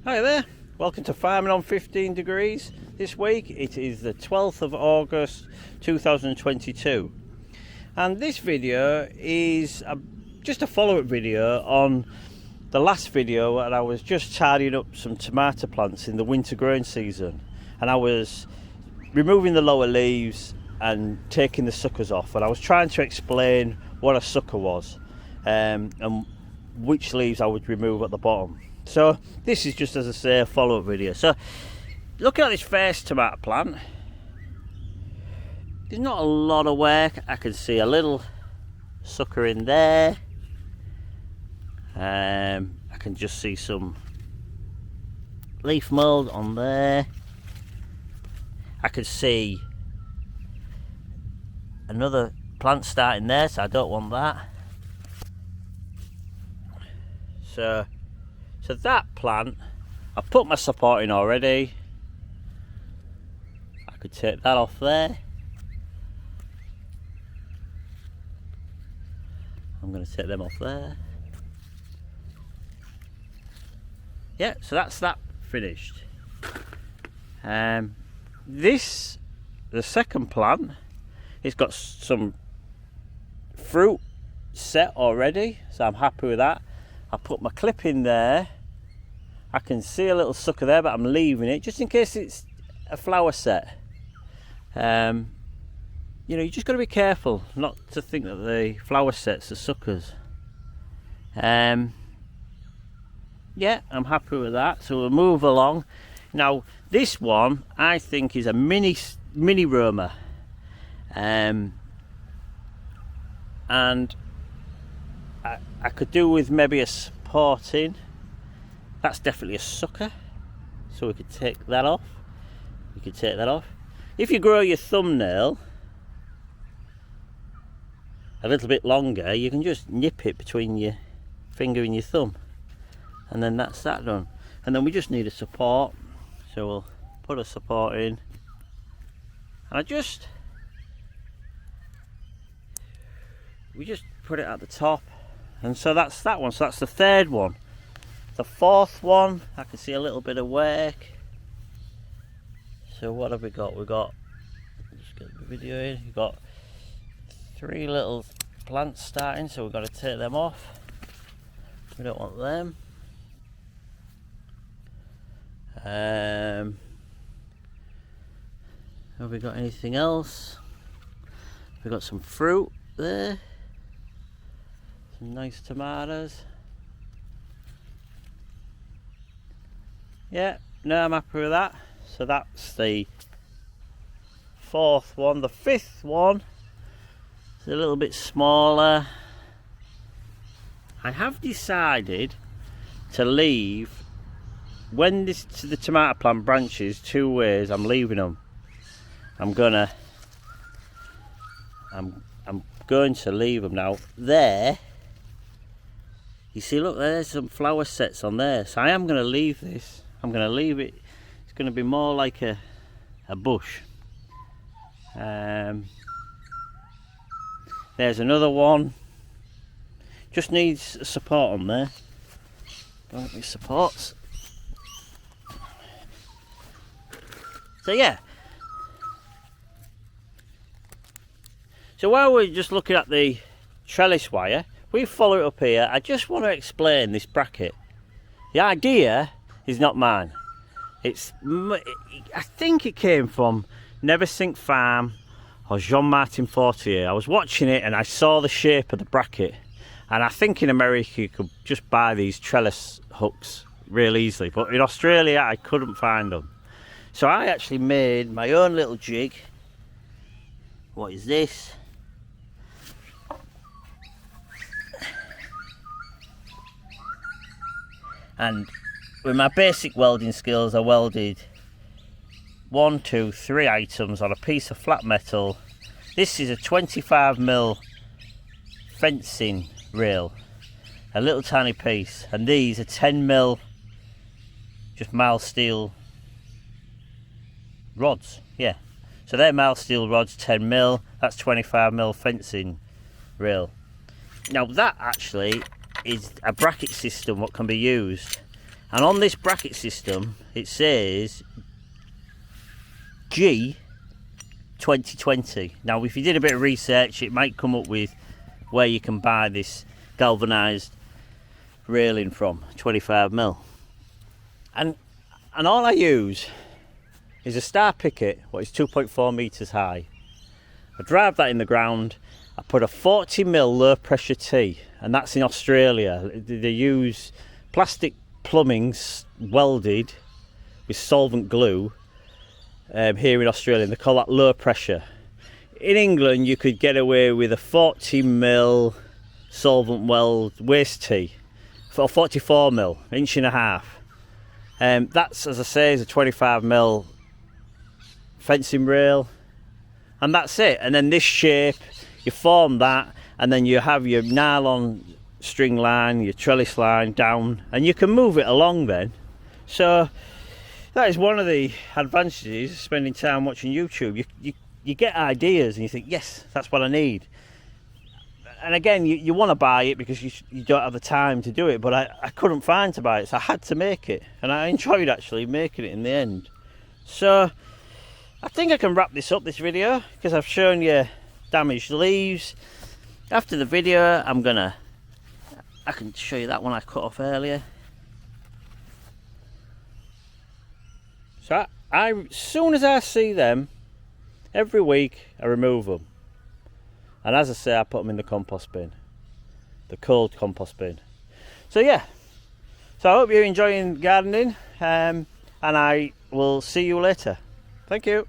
Hi there, welcome to Farming on 15 Degrees. This week it is the 12th of August 2022, and this video is just a follow-up video on the last video where I was just tidying up some tomato plants in the winter growing season, and I was removing the lower leaves and taking the suckers off, and I was trying to explain what a sucker was and which leaves I would remove at the bottom. So this is just, as I say, a follow-up video. So looking at this first tomato plant, there's not a lot of work. I can see a little sucker in there. I can just see some leaf mold on there. I can see another plant starting there, so I don't want that. So that plant, I put my support in already. I could take that off there. I'm going to take them off there. Yeah, so that's that finished. This, the second plant, it's got some fruit set already, so I'm happy with that. I put my clip in there. I can see a little sucker there, but I'm leaving it just in case it's a flower set. You know, you just got to be careful not to think that the flower sets are suckers. Yeah, I'm happy with that, so we'll move along. Now this one I think is a mini Roma, and I could do with maybe a supporting. That's definitely a sucker, so we could take that off. We could take that off. If you grow your thumbnail a little bit longer, you can just nip it between your finger and your thumb, and then that's that done. And then we just need a support, so we'll put a support in, and we just put it at the top, and so that's that one. So that's the third one. The fourth one, I can see a little bit of work. So what have we got? We've got, just get the video in, we've got 3 little plants starting, so we've got to take them off. We don't want them. Have we got anything else? We've got some fruit there. Some nice tomatoes. Yeah, no, I'm happy with that. So that's the fourth one. The fifth one is a little bit smaller. I have decided to leave, when the tomato plant branches 2 ways, I'm leaving them. I'm going to leave them now. There, you see, look, there's some flower sets on there. So I am going to leave this. I'm going to leave it. It's going to be more like a bush. There's another one. Just needs a support on there. Don't have any supports. So yeah. So while we're just looking at the trellis wire, we follow it up here. I just want to explain this bracket. The idea is not mine. I think it came from Neversink Farm or Jean-Martin Fortier. I was watching it and I saw the shape of the bracket, and I think in America you could just buy these trellis hooks real easily, but in Australia I couldn't find them. So I actually made my own little jig. What is this? And with my basic welding skills, I welded 1, 2, 3 items on a piece of flat metal. This is a 25mm fencing rail, a little tiny piece, and these are 10mm just mild steel rods. Yeah, so they're mild steel rods, 10mm. That's 25mm fencing rail. Now that actually is a bracket system what can be used And on this bracket system it says G 2020. Now if you did a bit of research, it might come up with where you can buy this galvanised railing from, 25mm. And all I use is a star picket, what is 2.4 metres high. I drive that in the ground. I put a 40mm low pressure T, and that's in Australia. They use plastic plumbing welded with solvent glue here in Australia, and they call that low pressure. In England you could get away with a 40mm solvent weld waste T for 44mm, inch and a half. That's, as I say, is a 25mm fencing rail, and that's it. And then this shape, you form that, and then you have your nylon string line, your trellis line down, and you can move it along then. So that is one of the advantages of spending time watching YouTube. You get ideas and you think, yes, that's what I need. And again, you want to buy it because you don't have the time to do it, but I couldn't find to buy it, so I had to make it, and I enjoyed actually making it in the end. So I think I can wrap this up, this video, because I've shown you damaged leaves. After the video I can show you that one I cut off earlier. So as soon as I see them, every week I remove them. And as I say, I put them in the compost bin, the cold compost bin. So yeah, so I hope you're enjoying gardening, and I will see you later. Thank you.